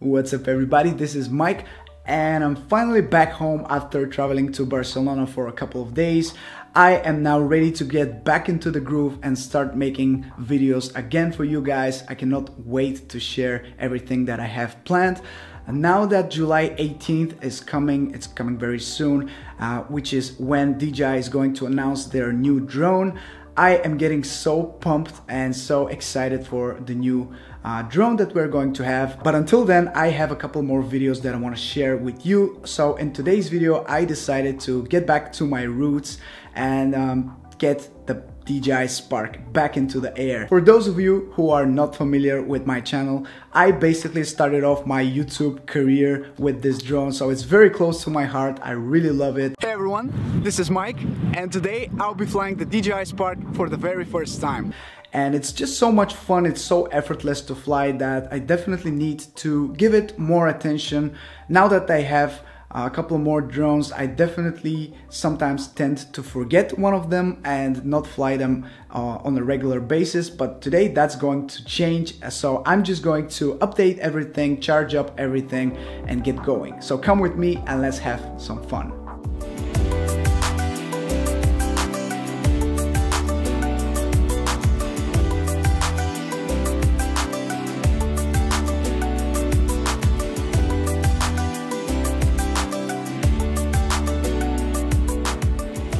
What's up everybody, this is Mike and I'm finally back home after traveling to Barcelona for a couple of days. I am now ready to get back into the groove and start making videos again for you guys. I cannot wait to share everything that I have planned. And now that July 18th is coming, it's coming very soon, which is when DJI is going to announce their new drone. I am getting so pumped and so excited for the new drone that we're going to have. But until then, I have a couple more videos that I want to share with you. So in today's video, I decided to get back to my roots and get the DJI Spark back into the air. For those of you who are not familiar with my channel, I basically started off my YouTube career with this drone, so it's very close to my heart. I really love it. Hey everyone, this is Mike and today I'll be flying the DJI Spark for the very first time. And it's just so much fun, it's so effortless to fly that I definitely need to give it more attention. Now that I have a couple more drones, I definitely sometimes tend to forget one of them and not fly them on a regular basis, but today that's going to change. So I'm just going to update everything, charge up everything and get going. So come with me and let's have some fun.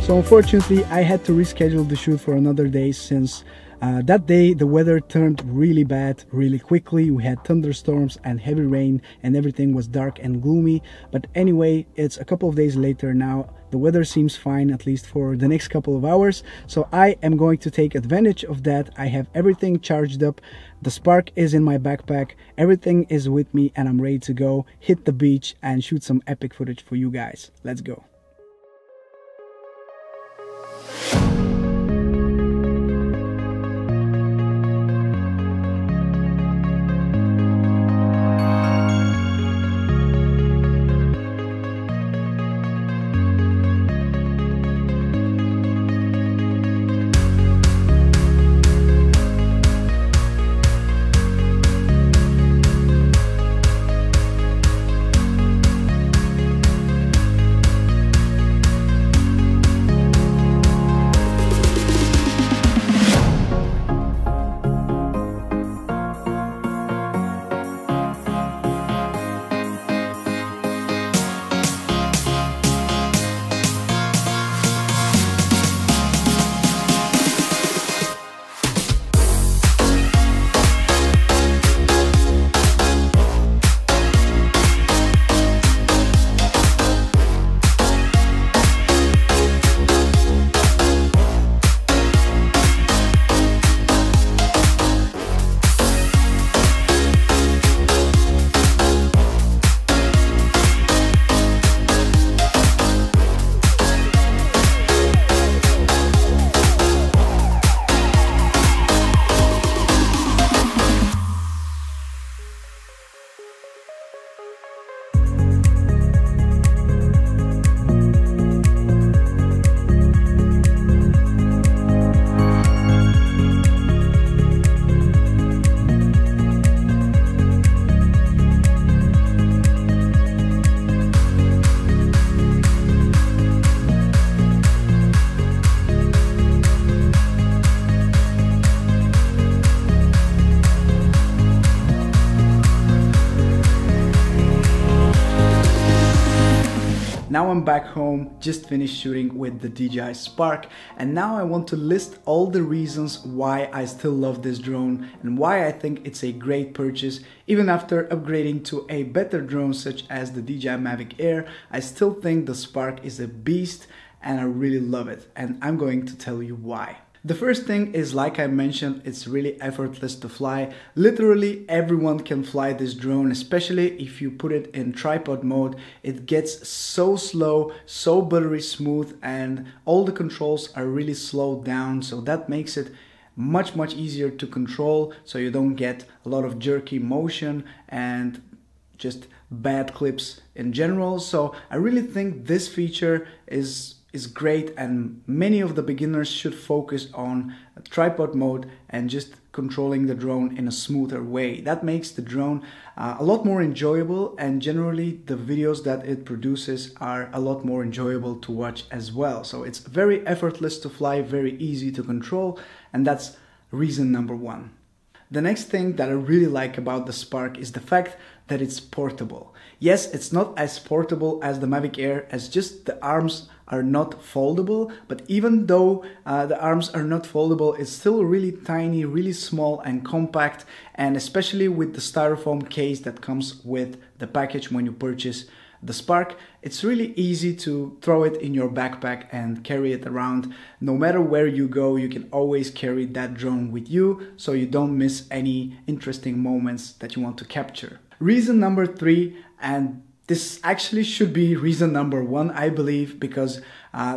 So unfortunately, I had to reschedule the shoot for another day since that day the weather turned really bad really quickly. We had thunderstorms and heavy rain and everything was dark and gloomy. But anyway, it's a couple of days later now. The weather seems fine, at least for the next couple of hours. So I am going to take advantage of that. I have everything charged up. The Spark is in my backpack. Everything is with me and I'm ready to go hit the beach and shoot some epic footage for you guys. Let's go. Now I'm back home, just finished shooting with the DJI Spark, and now I want to list all the reasons why I still love this drone and why I think it's a great purchase. Even after upgrading to a better drone such as the DJI Mavic Air, I still think the Spark is a beast and I really love it, and I'm going to tell you why. The first thing is, like I mentioned, it's really effortless to fly. Literally everyone can fly this drone, especially if you put it in tripod mode. It gets so slow, so buttery smooth, and all the controls are really slowed down, so that makes it much easier to control, so you don't get a lot of jerky motion and just bad clips in general. So I really think this feature is great, and many of the beginners should focus on tripod mode and just controlling the drone in a smoother way. That makes the drone a lot more enjoyable, and generally the videos that it produces are a lot more enjoyable to watch as well. So it's very effortless to fly, very easy to control, and that's reason number one. The next thing that I really like about the Spark is the fact that it's portable. Yes, it's not as portable as the Mavic Air, as just the arms are not foldable, but even though the arms are not foldable, it's still really tiny, really small and compact, and especially with the styrofoam case that comes with the package when you purchase the Spark, it's really easy to throw it in your backpack and carry it around. No matter where you go, you can always carry that drone with you, so you don't miss any interesting moments that you want to capture. Reason number three, and this actually should be reason number one, I believe, because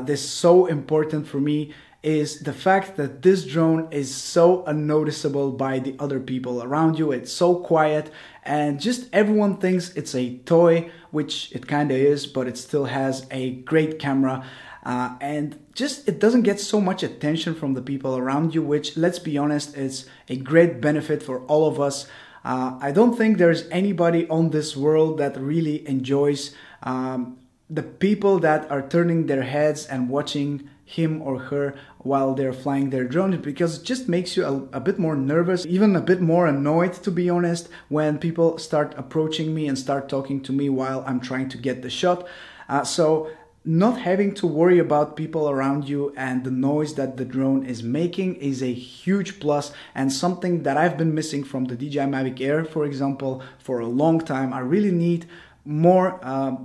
this is so important for me, is the fact that this drone is so unnoticeable by the other people around you. It's so quiet, and just everyone thinks it's a toy, which it kind of is, but it still has a great camera. And just it doesn't get so much attention from the people around you, which, let's be honest, is a great benefit for all of us. I don't think there's anybody on this world that really enjoys the people that are turning their heads and watching him or her while they're flying their drone, because it just makes you a bit more nervous, even a bit more annoyed, to be honest, when people start approaching me and start talking to me while I'm trying to get the shot. So not having to worry about people around you and the noise that the drone is making is a huge plus, and something that I've been missing from the DJI Mavic Air, for example, for a long time. I really need more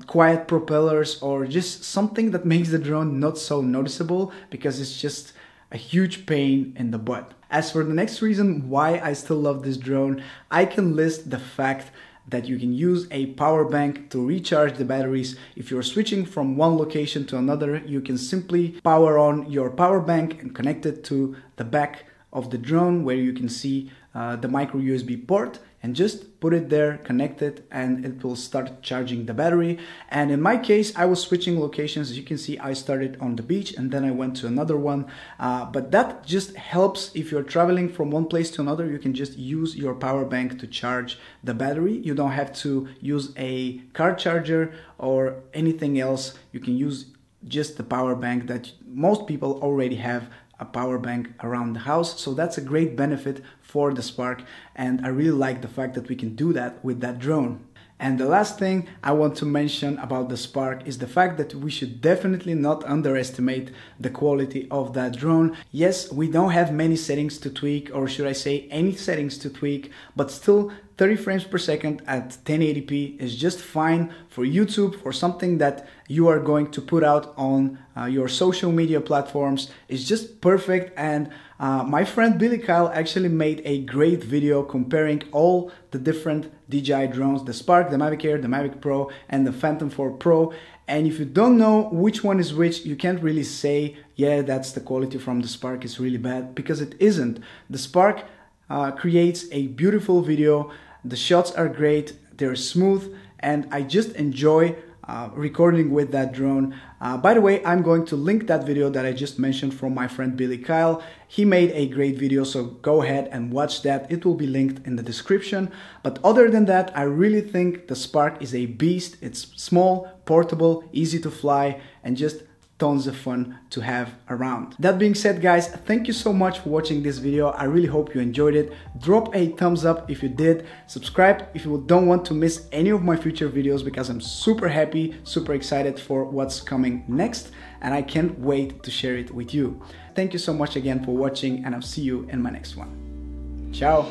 quiet propellers, or just something that makes the drone not so noticeable, because it's just a huge pain in the butt. As for the next reason why I still love this drone, I can list the fact that you can use a power bank to recharge the batteries. If you're switching from one location to another, you can simply power on your power bank and connect it to the back of the drone, where you can see the micro USB port, and just put it there, connect it, and it will start charging the battery. And in my case, I was switching locations. As you can see, I started on the beach and then I went to another one. But that just helps if you're traveling from one place to another. You can just use your power bank to charge the battery. You don't have to use a car charger or anything else. You can use just the power bank that most people already have a power bank around the house. So that's a great benefit for the Spark, and I really like the fact that we can do that with that drone. And the last thing I want to mention about the Spark is the fact that we should definitely not underestimate the quality of that drone. Yes, we don't have many settings to tweak, or should I say any settings to tweak, but still 30 frames per second at 1080p is just fine for YouTube, for something that you are going to put out on your social media platforms. It's just perfect. And my friend Billy Kyle actually made a great video comparing all the different DJI drones, the Spark, the Mavic Air, the Mavic Pro, and the Phantom 4 Pro. And if you don't know which one is which, you can't really say, yeah, that's the quality from the Spark is really bad, because it isn't. The Spark creates a beautiful video. The shots are great, they're smooth, and I just enjoy recording with that drone. By the way, I'm going to link that video that I just mentioned from my friend Billy Kyle. He made a great video, so go ahead and watch that. It will be linked in the description. But other than that, I really think the Spark is a beast. It's small, portable, easy to fly, and just tons of fun to have around. That being said, guys, thank you so much for watching this video. I really hope you enjoyed it. Drop a thumbs up if you did. Subscribe if you don't want to miss any of my future videos, because I'm super happy, super excited for what's coming next, and I can't wait to share it with you. Thank you so much again for watching, and I'll see you in my next one. Ciao.